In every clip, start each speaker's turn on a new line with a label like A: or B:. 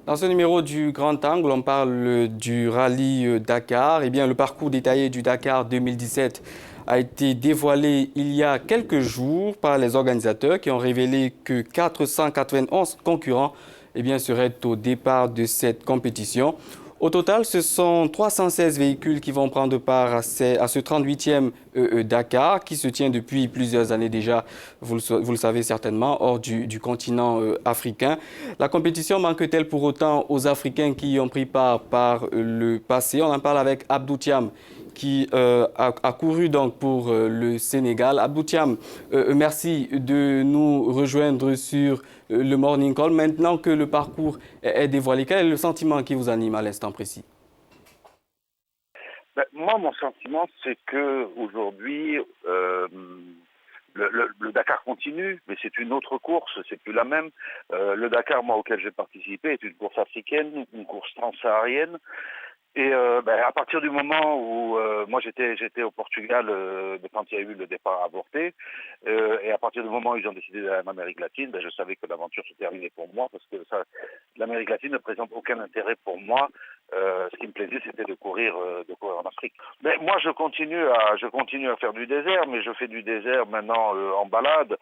A: Dans ce numéro du Grand Angle, on parle du rallye Dakar. Eh bien, le parcours détaillé du Dakar 2017 a été dévoilé il y a quelques jours par les organisateurs qui ont révélé que 491 concurrents seraient au départ de cette compétition. Au total, ce sont 316 véhicules qui vont prendre part à ce 38e Dakar qui se tient depuis plusieurs années déjà, vous le savez certainement, hors du continent africain. La compétition manque-t-elle pour autant aux Africains qui y ont pris part par le passé? On en parle avec Abdou Thiam qui a couru donc pour le Sénégal. Abdou Thiam, merci de nous rejoindre sur le Morning Call. Maintenant que le parcours est dévoilé, quel est le sentiment qui vous anime à l'instant précis?
B: Moi, mon sentiment, c'est que aujourd'hui, le Dakar continue, mais c'est une autre course, c'est plus la même. Le Dakar, moi, auquel j'ai participé, est une course africaine, une course transsaharienne. Et à partir du moment où moi j'étais au Portugal quand il y a eu le départ avorté, et à partir du moment où ils ont décidé d'aller en Amérique latine, je savais que l'aventure se terminait pour moi parce que l'Amérique latine ne présente aucun intérêt pour moi. Ce qui me plaisait, c'était de courir en Afrique. Mais moi, je continue à faire du désert, mais je fais du désert maintenant en balade,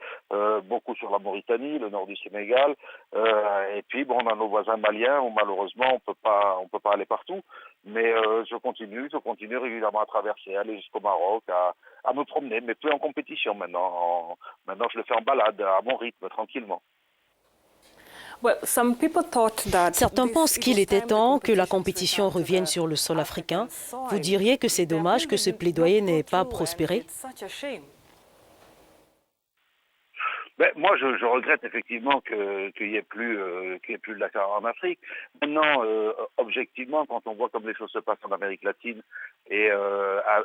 B: beaucoup sur la Mauritanie, le nord du Sénégal, et puis bon, on a nos voisins maliens où malheureusement on peut pas aller partout. Mais je continue régulièrement à traverser, aller jusqu'au Maroc, à me promener, mais plus en compétition maintenant. Maintenant, je le fais en balade, à mon rythme, tranquillement.
C: Certains pensent qu'il était temps que la compétition revienne sur le sol africain. Vous diriez que c'est dommage que ce plaidoyer n'ait pas prospéré?
B: Moi, je regrette effectivement qu'il y ait plus de Dakar en Afrique. Maintenant, objectivement, quand on voit comme les choses se passent en Amérique latine et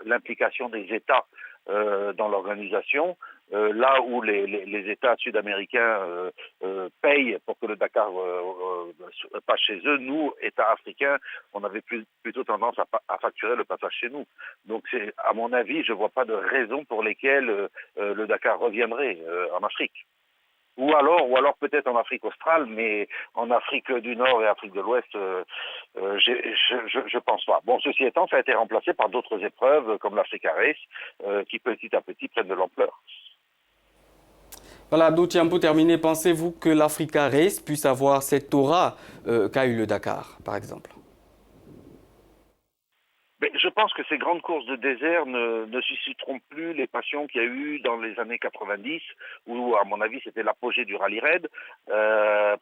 B: l'implication des États dans l'organisation, là où les États sud-américains payent pour que le Dakar passe chez eux, nous, États africains, on avait plutôt tendance à facturer le passage chez nous. Donc, à mon avis, je ne vois pas de raison pour lesquelles le Dakar reviendrait en Afrique. Ou alors peut-être en Afrique australe, mais en Afrique du Nord et Afrique de l'Ouest, je pense pas. Bon, ceci étant, ça a été remplacé par d'autres épreuves comme l'Africa Race, qui petit à petit prennent de l'ampleur.
A: Voilà, Abdou Thiam, pour terminer, pensez-vous que l'Africa Race puisse avoir cette aura qu'a eu le Dakar, par exemple?
B: Mais je pense que ces grandes courses de désert ne susciteront plus les passions qu'il y a eu dans les années 90, où à mon avis c'était l'apogée du rallye raid,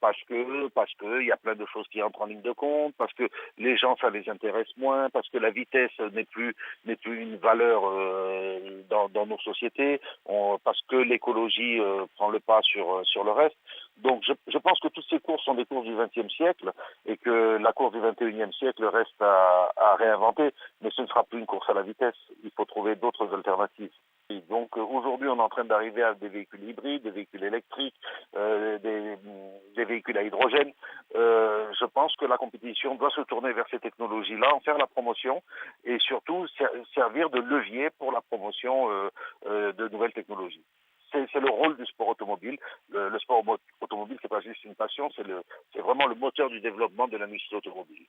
B: parce que il y a plein de choses qui entrent en ligne de compte, parce que les gens ça les intéresse moins, parce que la vitesse n'est plus une valeur dans nos sociétés, parce que l'écologie prend le pas sur le reste. Donc je pense que toutes ces courses sont des courses du XXe siècle et que la course du XXIe siècle reste à réinventer. Mais ce ne sera plus une course à la vitesse. Il faut trouver d'autres alternatives. Et donc aujourd'hui, on est en train d'arriver à des véhicules hybrides, des véhicules électriques, des véhicules à hydrogène. Je pense que la compétition doit se tourner vers ces technologies-là, en faire la promotion et surtout servir de levier pour la promotion de nouvelles technologies. C'est le rôle du sport automobile. Le sport automobile, c'est pas juste une passion, c'est vraiment le moteur du développement de l'industrie automobile.